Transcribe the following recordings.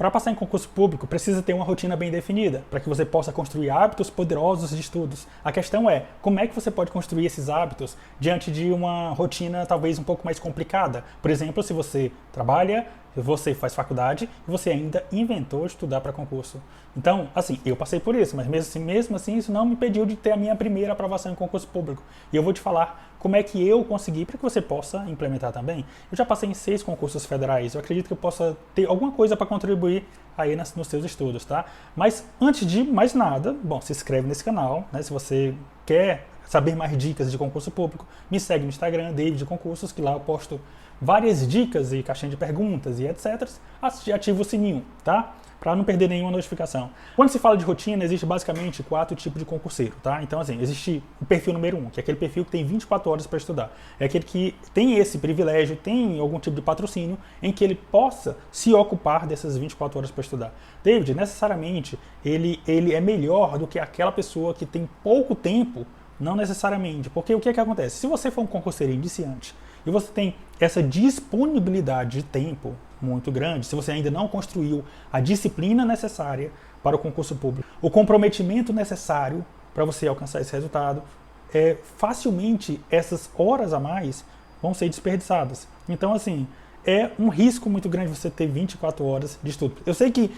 para passar em concurso público, precisa ter uma rotina bem definida, para que você possa construir hábitos poderosos de estudos. A questão é, como é que você pode construir esses hábitos diante de uma rotina talvez um pouco mais complicada? Por exemplo, se você trabalha, você faz faculdade e você ainda inventou estudar para concurso. Então, assim, eu passei por isso, mas mesmo assim isso não me impediu de ter a minha primeira aprovação em concurso público. E eu vou te falar como é que eu consegui para que você possa implementar também. Eu já passei em 6 concursos federais, eu acredito que eu possa ter alguma coisa para contribuir aí nos seus estudos, tá? Mas antes de mais nada, bom, se inscreve nesse canal, né? Se você quer saber mais dicas de concurso público, me segue no Instagram, David Concursos, que lá eu posto várias dicas e caixinha de perguntas e etc. Ativa o sininho, tá? Para não perder nenhuma notificação. Quando se fala de rotina, existe basicamente 4 tipos de concurseiro, tá? Então, assim, existe o perfil número 1, que é aquele perfil que tem 24 horas para estudar. É aquele que tem esse privilégio, tem algum tipo de patrocínio em que ele possa se ocupar dessas 24 horas para estudar. David, necessariamente, ele é melhor do que aquela pessoa que tem pouco tempo. Não necessariamente, porque o que acontece? Se você for um concurseiro iniciante e você tem essa disponibilidade de tempo muito grande, se você ainda não construiu a disciplina necessária para o concurso público, o comprometimento necessário para você alcançar esse resultado, facilmente essas horas a mais vão ser desperdiçadas. Então, assim, é um risco muito grande você ter 24 horas de estudo. Eu sei que,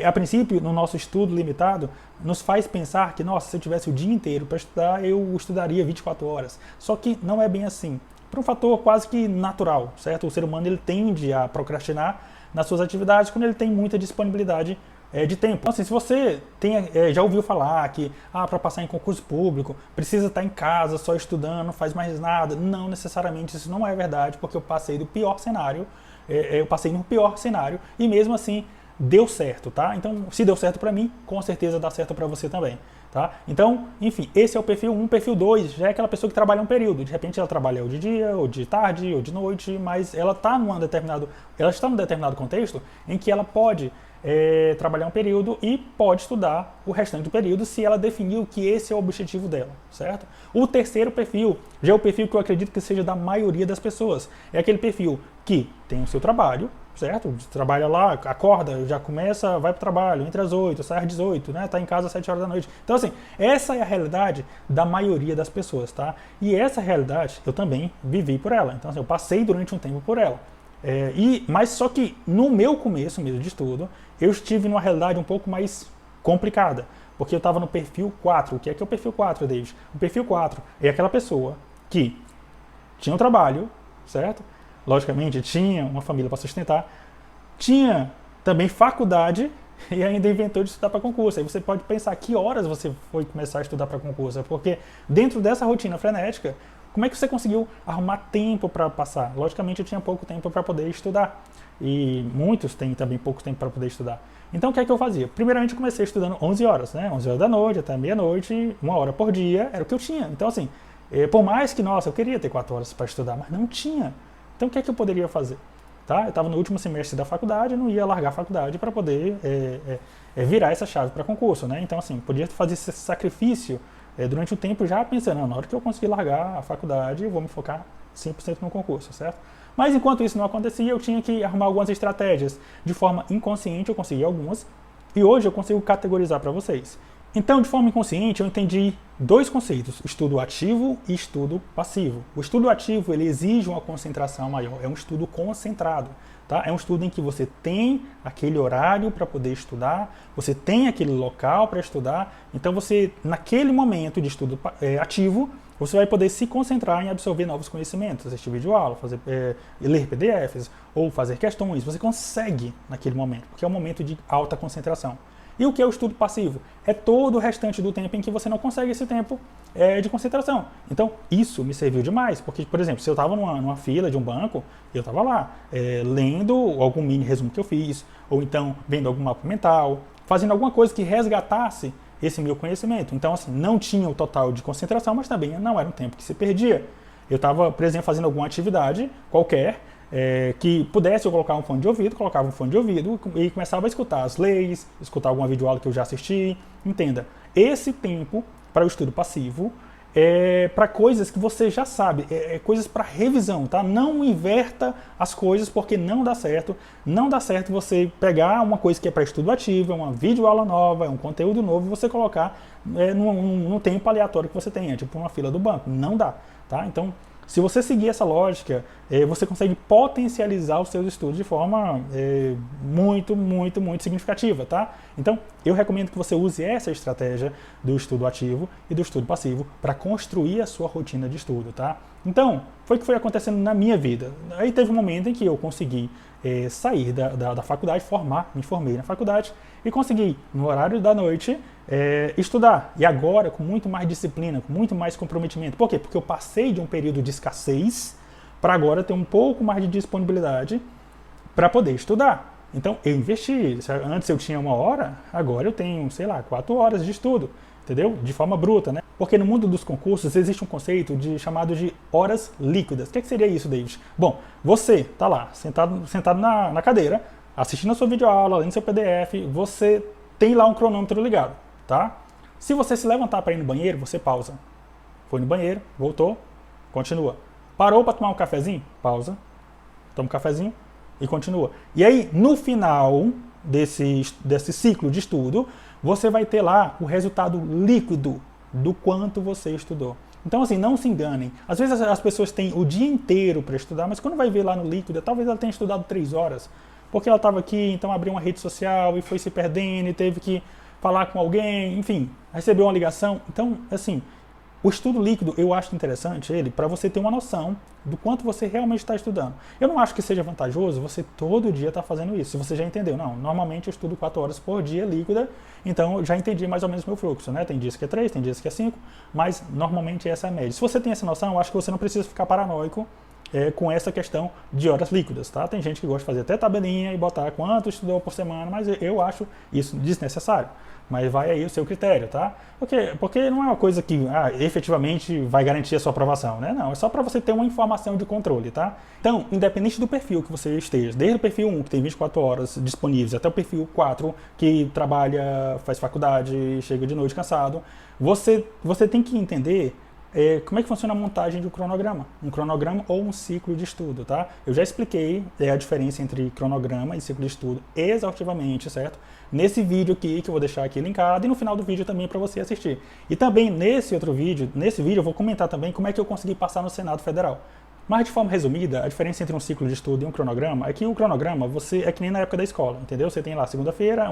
a princípio, no nosso estudo limitado, nos faz pensar que, nossa, se eu tivesse o dia inteiro para estudar, eu estudaria 24 horas. Só que não é bem assim. Por um fator quase que natural, certo? O ser humano ele tende a procrastinar nas suas atividades quando ele tem muita disponibilidade de tempo. Então, assim, se você já ouviu falar que para passar em concurso público precisa estar em casa só estudando, não faz mais nada, não necessariamente isso não é verdade, porque eu passei do pior cenário, eu passei no pior cenário e mesmo assim deu certo, tá? Então, se deu certo para mim, com certeza dá certo para você também. Tá? Então, enfim, esse é o perfil 1. Perfil 2 já é aquela pessoa que trabalha um período. De repente ela trabalha ou de dia, ou de tarde, ou de noite, mas ela está num determinado contexto em que ela pode trabalhar um período e pode estudar o restante do período se ela definiu que esse é o objetivo dela, certo? O terceiro perfil já é o perfil que eu acredito que seja da maioria das pessoas. É aquele perfil que tem o seu trabalho, certo? Trabalha lá, acorda, já começa, vai para o trabalho, entre as 8, sai às 18, né? Tá em casa às 7 horas da noite. Então, assim, essa é a realidade da maioria das pessoas, tá? E essa realidade eu também vivi por ela. Então, assim, eu passei durante um tempo por ela. Mas só que no meu começo mesmo de estudo, eu estive numa realidade um pouco mais complicada. Porque eu estava no perfil 4. O que é o perfil 4, David? O perfil 4 é aquela pessoa que tinha um trabalho, certo? Logicamente, tinha uma família para sustentar, tinha também faculdade e ainda inventou de estudar para concurso. Aí você pode pensar que horas você foi começar a estudar para concurso, porque dentro dessa rotina frenética, como é que você conseguiu arrumar tempo para passar? Logicamente, eu tinha pouco tempo para poder estudar e muitos têm também pouco tempo para poder estudar. Então, o que é que eu fazia? Primeiramente, eu comecei estudando 11 horas, né? 11 horas da noite até meia-noite, 1 hora por dia, era o que eu tinha. Então, assim, por mais que, nossa, eu queria ter 4 horas para estudar, mas não tinha. Então, o que é que eu poderia fazer? Tá? Eu estava no último semestre da faculdade, não ia largar a faculdade para poder virar essa chave para concurso, né? Então, assim, podia fazer esse sacrifício durante um tempo já pensando, não, na hora que eu conseguir largar a faculdade, eu vou me focar 100% no concurso, certo? Mas enquanto isso não acontecia, eu tinha que arrumar algumas estratégias. De forma inconsciente, eu consegui algumas, e hoje eu consigo categorizar para vocês. Então, de forma inconsciente, eu entendi 2 conceitos, estudo ativo e estudo passivo. O estudo ativo, ele exige uma concentração maior, é um estudo concentrado, tá? É um estudo em que você tem aquele horário para poder estudar, você tem aquele local para estudar, então você, naquele momento de estudo ativo, você vai poder se concentrar em absorver novos conhecimentos, assistir videoaula, ler PDFs ou fazer questões, você consegue naquele momento, porque é um momento de alta concentração. E o que é o estudo passivo? É todo o restante do tempo em que você não consegue esse tempo de concentração. Então, isso me serviu demais, porque, por exemplo, se eu estava numa fila de um banco, eu estava lá, lendo algum mini resumo que eu fiz, ou então vendo algum mapa mental, fazendo alguma coisa que resgatasse esse meu conhecimento. Então, assim, não tinha o total de concentração, mas também não era um tempo que se perdia. Eu estava, por exemplo, fazendo alguma atividade qualquer, que pudesse eu colocar um fone de ouvido, colocava um fone de ouvido e começava a escutar as leis, escutar alguma videoaula que eu já assisti. Entenda, esse tempo para o estudo passivo para coisas que você já sabe, coisas para revisão, tá? Não inverta as coisas porque não dá certo. Não dá certo você pegar uma coisa que é para estudo ativo, é uma videoaula nova, é um conteúdo novo e você colocar no tempo aleatório que você tem, tipo uma fila do banco. Não dá, tá? Então, se você seguir essa lógica, você consegue potencializar os seus estudos de forma muito, muito, muito significativa, tá? Então, eu recomendo que você use essa estratégia do estudo ativo e do estudo passivo para construir a sua rotina de estudo, tá? Então, foi o que foi acontecendo na minha vida. Aí teve um momento em que eu consegui sair da faculdade, me formei na faculdade e consegui, no horário da noite, estudar. E agora, com muito mais disciplina, com muito mais comprometimento. Por quê? Porque eu passei de um período de escassez para agora ter um pouco mais de disponibilidade para poder estudar. Então, eu investi. Antes eu tinha 1 hora, agora eu tenho, sei lá, 4 horas de estudo. Entendeu? De forma bruta, né? Porque no mundo dos concursos existe um conceito chamado de horas líquidas. O que seria isso, David? Bom, você tá lá, sentado na cadeira, assistindo a sua videoaula, lendo seu PDF, você tem lá um cronômetro ligado, tá? Se você se levantar para ir no banheiro, você pausa. Foi no banheiro, voltou, continua. Parou para tomar um cafezinho? Pausa, toma um cafezinho e continua. E aí, no final desse ciclo de estudo, você vai ter lá o resultado líquido do quanto você estudou. Então, assim, não se enganem. Às vezes as pessoas têm o dia inteiro para estudar, mas quando vai ver lá no líquido, talvez ela tenha estudado 3 horas. Porque ela estava aqui, então abriu uma rede social e foi se perdendo e teve que falar com alguém, enfim, recebeu uma ligação. Então, assim, o estudo líquido, eu acho interessante ele para você ter uma noção do quanto você realmente está estudando. Eu não acho que seja vantajoso você todo dia estar fazendo isso, se você já entendeu. Não, normalmente eu estudo 4 horas por dia líquida, então eu já entendi mais ou menos o meu fluxo, né? Tem dias que é 3, tem dias que é 5, mas normalmente essa é a média. Se você tem essa noção, eu acho que você não precisa ficar paranoico com essa questão de horas líquidas, tá? Tem gente que gosta de fazer até tabelinha e botar quanto estudou por semana, mas eu acho isso desnecessário. Mas vai aí o seu critério, tá? Porque não é uma coisa que efetivamente vai garantir a sua aprovação, né? Não, é só para você ter uma informação de controle, tá? Então, independente do perfil que você esteja, desde o perfil 1, que tem 24 horas disponíveis, até o perfil 4, que trabalha, faz faculdade, chega de noite cansado, você tem que entender como é que funciona a montagem de um cronograma. Um cronograma ou um ciclo de estudo, tá? Eu já expliquei a diferença entre cronograma e ciclo de estudo exaustivamente, certo? Nesse vídeo aqui, que eu vou deixar aqui linkado, e no final do vídeo também para você assistir. E também nesse vídeo eu vou comentar também como é que eu consegui passar no Senado Federal. Mas de forma resumida, a diferença entre um ciclo de estudo e um cronograma é que o cronograma é que nem na época da escola, entendeu? Você tem lá segunda-feira,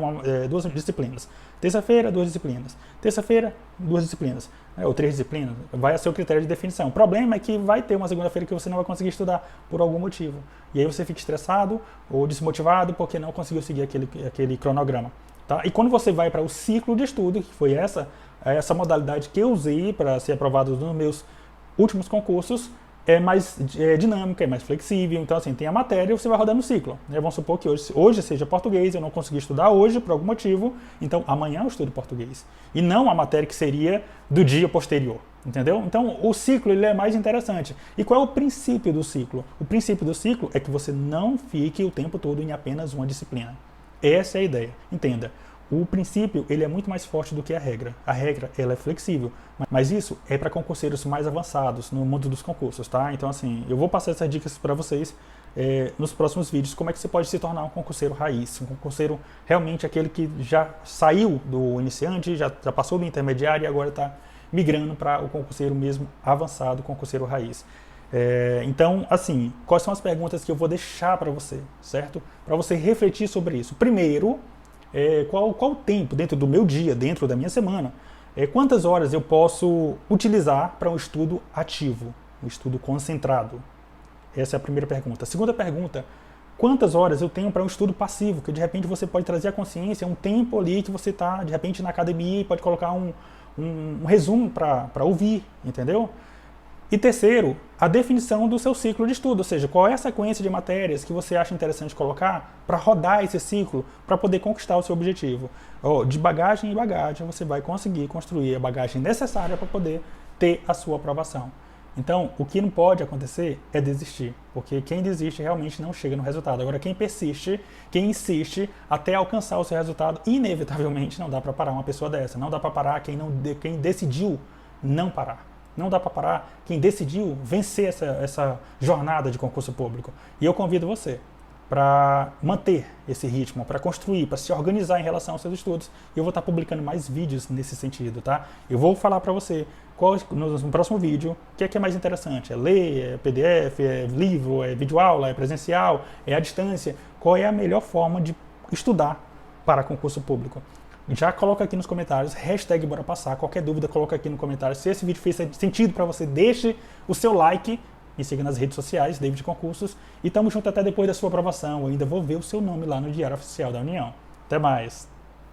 2 disciplinas. Terça-feira, 2 disciplinas. Terça-feira, 2 disciplinas. Ou 3 disciplinas. Vai a seu critério de definição. O problema é que vai ter uma segunda-feira que você não vai conseguir estudar por algum motivo. E aí você fica estressado ou desmotivado porque não conseguiu seguir aquele cronograma. Tá? E quando você vai para o ciclo de estudo, que foi essa modalidade que eu usei para ser aprovado nos meus últimos concursos, é mais dinâmica, é mais flexível. Então, assim, tem a matéria e você vai rodando o ciclo. Vamos supor que hoje seja português, eu não consegui estudar hoje por algum motivo, então amanhã eu estudo português. E não a matéria que seria do dia posterior, entendeu? Então, o ciclo ele é mais interessante. E qual é o princípio do ciclo? O princípio do ciclo é que você não fique o tempo todo em apenas uma disciplina. Essa é a ideia. Entenda. O princípio ele é muito mais forte do que a regra. A regra ela é flexível, mas isso é para concurseiros mais avançados no mundo dos concursos, tá? Então assim, eu vou passar essas dicas para vocês nos próximos vídeos, como é que você pode se tornar um concurseiro raiz, um concurseiro realmente aquele que já saiu do iniciante, já passou do intermediário e agora está migrando para o concurseiro mesmo avançado, concurseiro raiz. Então, assim, quais são as perguntas que eu vou deixar para você, certo? Para você refletir sobre isso. Primeiro, qual o tempo dentro do meu dia, dentro da minha semana, quantas horas eu posso utilizar para um estudo ativo, um estudo concentrado? Essa é a primeira pergunta. A segunda pergunta, quantas horas eu tenho para um estudo passivo, que de repente você pode trazer à consciência um tempo ali que você está, de repente, na academia e pode colocar um resumo para ouvir, entendeu? E terceiro, a definição do seu ciclo de estudo, ou seja, qual é a sequência de matérias que você acha interessante colocar para rodar esse ciclo, para poder conquistar o seu objetivo. De bagagem em bagagem, você vai conseguir construir a bagagem necessária para poder ter a sua aprovação. Então, o que não pode acontecer é desistir, porque quem desiste realmente não chega no resultado. Agora, quem persiste, quem insiste até alcançar o seu resultado, inevitavelmente não dá para parar uma pessoa dessa. Não dá para parar quem decidiu não parar. Não dá para parar. Quem decidiu vencer essa jornada de concurso público. E eu convido você para manter esse ritmo, para construir, para se organizar em relação aos seus estudos. E eu vou estar publicando mais vídeos nesse sentido, tá? Eu vou falar para você no próximo vídeo o que é mais interessante. É ler, é PDF, é livro, é videoaula, é presencial, é à distância. Qual é a melhor forma de estudar para concurso público? Já coloca aqui nos comentários, hashtag bora passar. Qualquer dúvida, coloca aqui no comentário. Se esse vídeo fez sentido para você, deixe o seu like. Me siga nas redes sociais, David Concursos. E tamo junto até depois da sua aprovação. Eu ainda vou ver o seu nome lá no Diário Oficial da União. Até mais!